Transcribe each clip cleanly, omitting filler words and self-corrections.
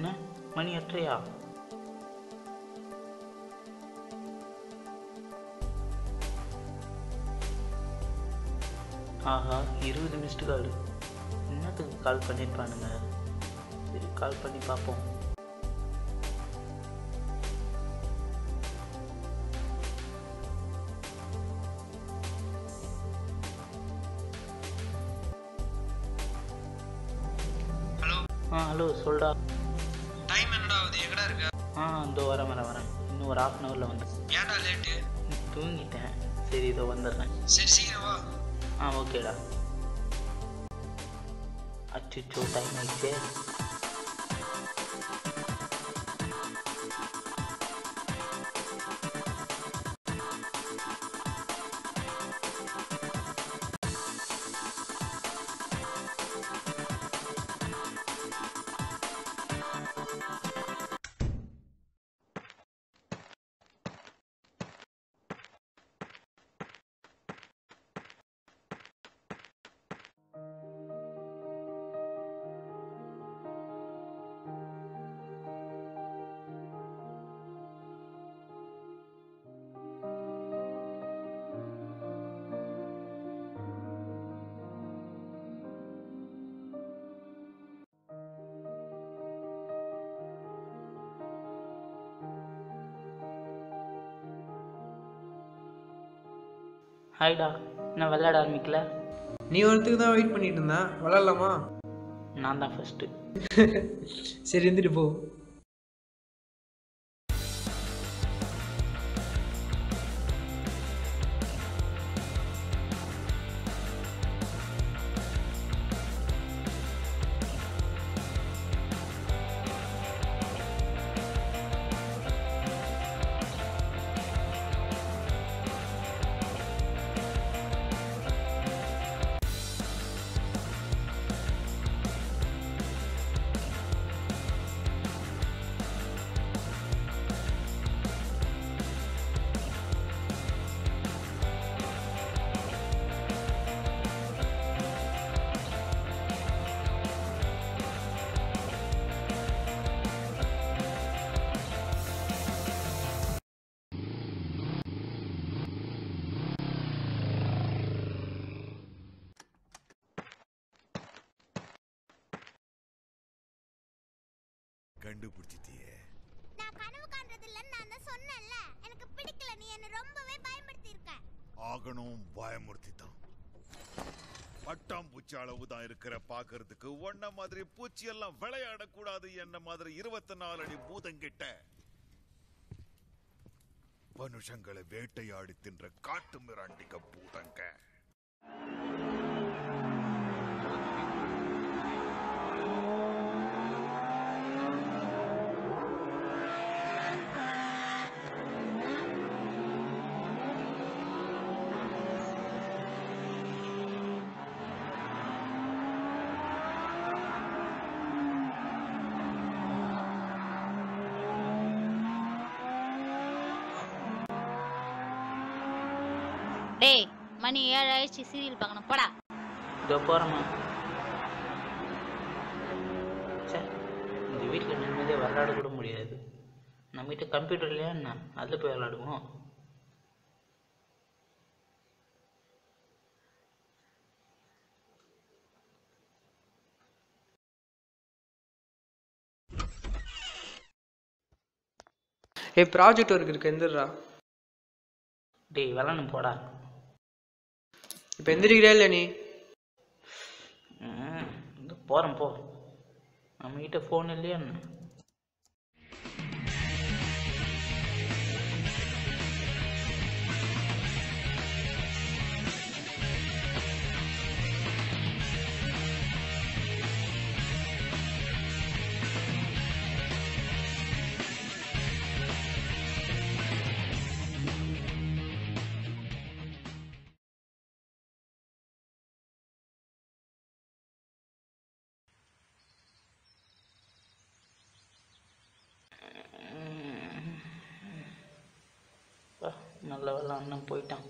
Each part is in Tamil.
என்ன மணி 8:30? ஆஹா, 20 மிஸ்டு கால். என்னத்துக்கு கால் பண்ணியிருப்பானுங்க? சரி, கால் பண்ணி பார்ப்போம். ஹலோ, சொல்டா. டைம் என்னடா ஆகுது? எங்கடா இருக்க? இதோ வரேன். இன்னும் ஒரு 1/2 hourல வந்து. ஏன்டா லேட்டு? தூங்கிட்டேன். சரி, இதோ வந்துடுறேன். சரி, சீக்கிரம் வா. ஓகேடா. அச்சோ, டைம் ஆயிடுச்சே. ஹாய்டா. நான் விளையாட ஆரம்பிக்கல. நீ ஒருத்துக்கு தான் வெயிட் பண்ணிட்டு இருந்தேன். விளாட்லாமா? நான் தான் ஃபஸ்ட்டு. சரி, இருந்துட்டு போ. கண்டுபிடிச்சிட்டியே. நான் கனவு காண்றது இல்லன்னு நான் தான் சொன்னேன்ல. எனக்கு பிடிக்கல. நீ என்ன ரொம்பவே பயமுறுத்தி இருக்க. ஆகணும் பயமுறுத்திட்டான். பட்டாம்பூச்சி அளவு தான் இருக்கிற பாக்குறதுக்கு. ஒன்ன மாதிரி பூச்சி எல்லாம் விளையாடக்கூடாது. என்ன மாதிரி 24 அடி பூதங்கிட்ட மனுஷங்களை வேட்டையாடி தின்ற காட்டு மிராண்டிக பூதங்க. டேய், மணி 7 ஆயிடுச்சு. சீரியல் பார்க்கணும். போடா. இதோ போகிறோம்மா. சார், இந்த வீட்டில் நிம்மதியாக விளையாட கூட முடியாது. நம்மகிட்ட கம்ப்யூட்டர் இல்லையா என்ன? அதில் போய் விளையாடுவோம். ப்ராஜெக்ட் ஒர்க் இருக்கு, எந்திரா. டேய், விளாடணும் போடா. இப்போ எந்திரிக்கிறே இல்லை நீ? போகிறேன் போ. நம்மகிட்ட ஃபோன் இல்லையா என்ன? நல்ல வேலை அண்ணன் போயிட்டான்.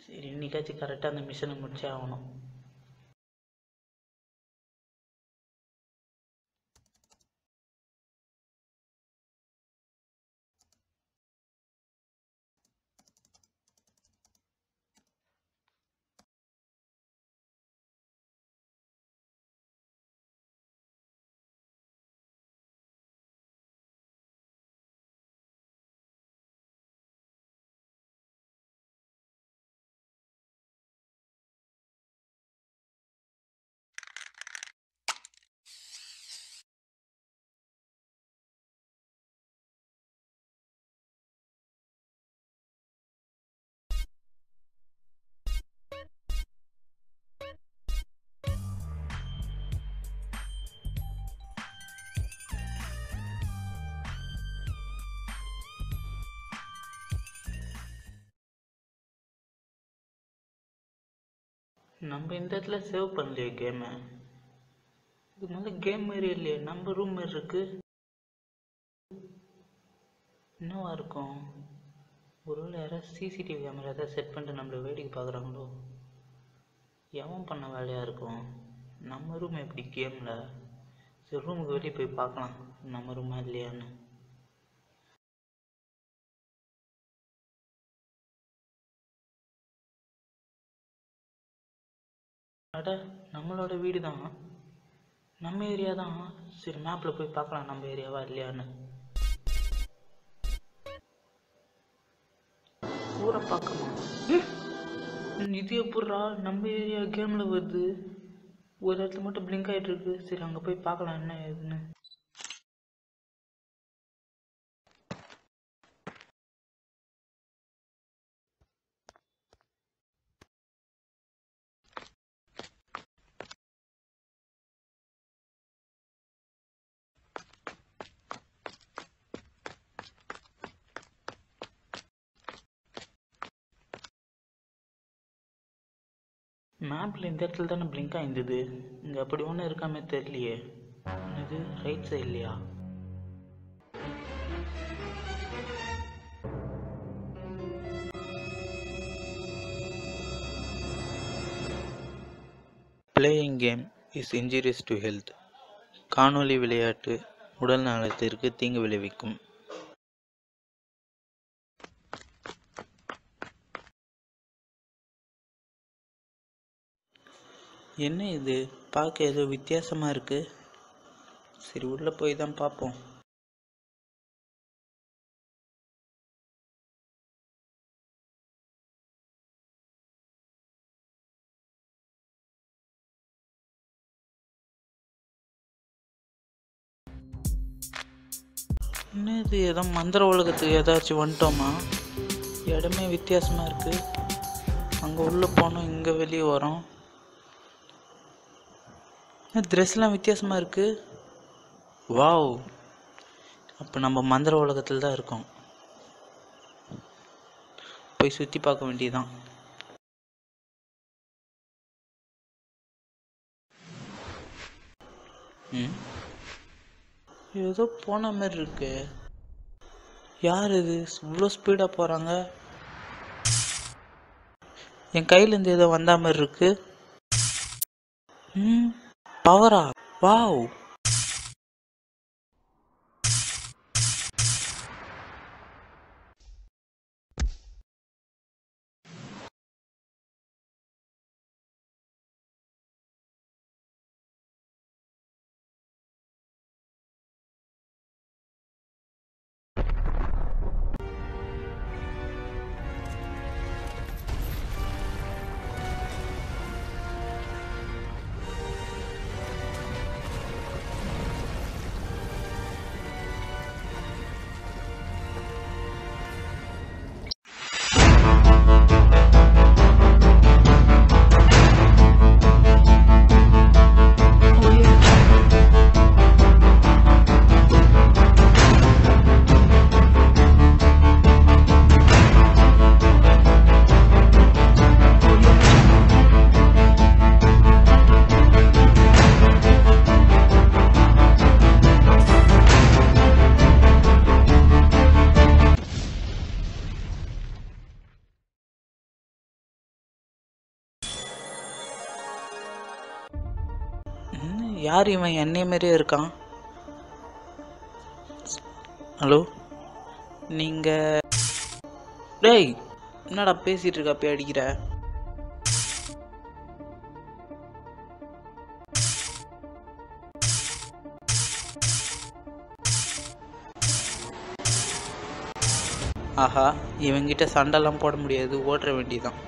சரி, இன்னைக்காச்சும் கரெக்டாக அந்த மிஷனை முடிச்சே ஆகணும். நம்ம இந்த இடத்துல சேவ் பண்ணலையே கேமை. இது முதல்ல கேம் மாரி இல்லையே, நம்ம ரூம் மாரி இருக்கு. என்னவா இருக்கும்? ஒருவேளை யாராவது சிசிடிவி கேமரா ஏதாவது செட் பண்ணிட்டு நம்மளை வேடிக்கை பார்க்குறாங்களோ? எவன் பண்ண வேலையாக இருக்கும்? நம்ம ரூம் எப்படி கேமில்? சரி, ரூமுக்கு வெளியே போய் பார்க்கலாம் நம்ம ரூமா இல்லையான்னு. அட, நம்மளோட வீடு தான், நம்ம ஏரியா தான். சரி, மேப்பில் போய் பார்க்கலாம் நம்ம ஏரியாவா இல்லையான்னு. ஊரை பார்க்கணும். இது எப்பட்றா நம்ம ஏரியா கேமில் வருது? ஒரு இடத்துல மட்டும் பிளிங்க் ஆகிட்டு இருக்கு. சரி, அங்கே போய் பார்க்கலாம் என்ன ஏதுன்னு. மேப்பில் இந்த இடத்துல தானே பிளிங்க் ஆயிருந்தது. இங்கே அப்படி ஒன்றும் இருக்காமே தெரியலையே. இது ரைட் சைட்லையா? Playing game is injurious to health. காணொளி விளையாட்டு உடல் நலத்திற்கு தீங்கு விளைவிக்கும். என்ன இது பார்க்க ஏதோ வித்தியாசமாக இருக்கு. சரி, உள்ளே போய் தான் பார்ப்போம். என்ன இது, ஏதோ மந்திர உலகத்துக்கு ஏதாச்சும் வந்துட்டோமா? இடமே வித்தியாசமாக இருக்குது. அங்கே உள்ளே போனோம், இங்கே வெளியே வரோம். ட்ரெஸ்லாம் வித்தியாசமாக இருக்குது. வாவ், அப்போ நம்ம மந்திர உலகத்தில் தான் இருக்கோம். போய் சுற்றி பார்க்க வேண்டியதுதான். ஏதோ போன மாதிரி இருக்கு. யார் இது இவ்வளோ ஸ்பீடாக போகிறாங்க? என் கையிலேருந்து ஏதோ வந்த மாதிரி இருக்கு. பவரா? வாவ், யார் இவன்? என்னைய மாதிரியே இருக்கான். ஹலோ, நீங்கள்? டேய், என்னடா பேசிகிட்டு இருக்க? போய் அடிக்கிற? ஆஹா, இவங்கிட்ட சண்டைலாம் போட முடியாது, ஓட்டுற வேண்டியதான்.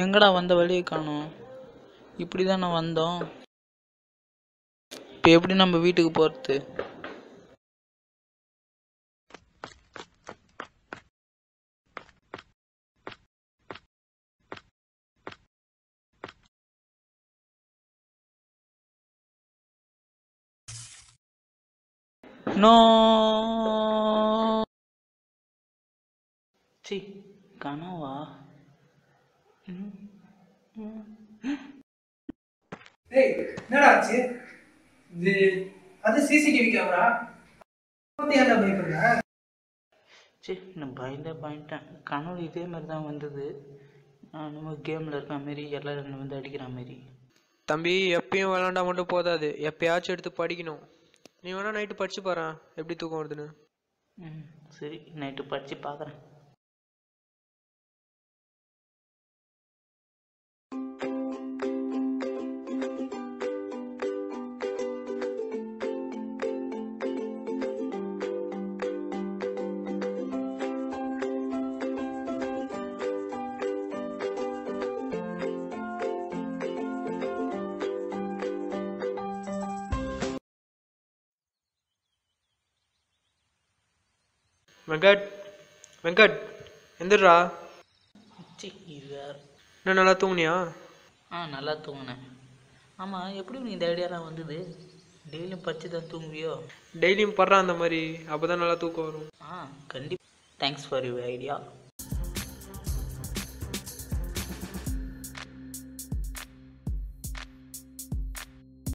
எங்கடா வந்த வழியை காணோம்? இப்படி தானே வந்தோம். இப்போ எப்படி நம்ம வீட்டுக்கு போகிறது? நோ சி கனவா? ஏய் என்னடா ஆச்சு? இது அது சிசிடிவி கேமரா. ஏன்டா பயப்படுற? சரி நான் பயந்துட்டேன். கனவு இதே மாதிரி தான் வந்தது. நான் நம்ம கேமில் இருக்க மாரி எல்லாரும் என்னை வந்து அடிக்கிற மாரி. தம்பி எப்பயும் விளாண்டா மட்டும் போதாது, எப்பயாச்சும் எடுத்து படிக்கணும். நீ வேணா நைட்டு படிச்சு பாரு எப்படி தூக்கம் வருதுன்னு. சரி நைட்டு படித்து பார்க்குறேன். வெங்கட் எந்திரா. சி இது வேறு. என்ன நல்லா தூங்குனியா? நல்லா தூங்கினேன். ஆமாம் எப்படி உனக்கு இந்த ஐடியாலாம் வந்தது? டெய்லியும் படித்து தான் தூங்குவியோ? டெய்லியும் படுறான் அந்த மாதிரி, அப்போ தான் நல்லா தூக்கம் வரும். கண்டிப்பாக. Thanks for your idea.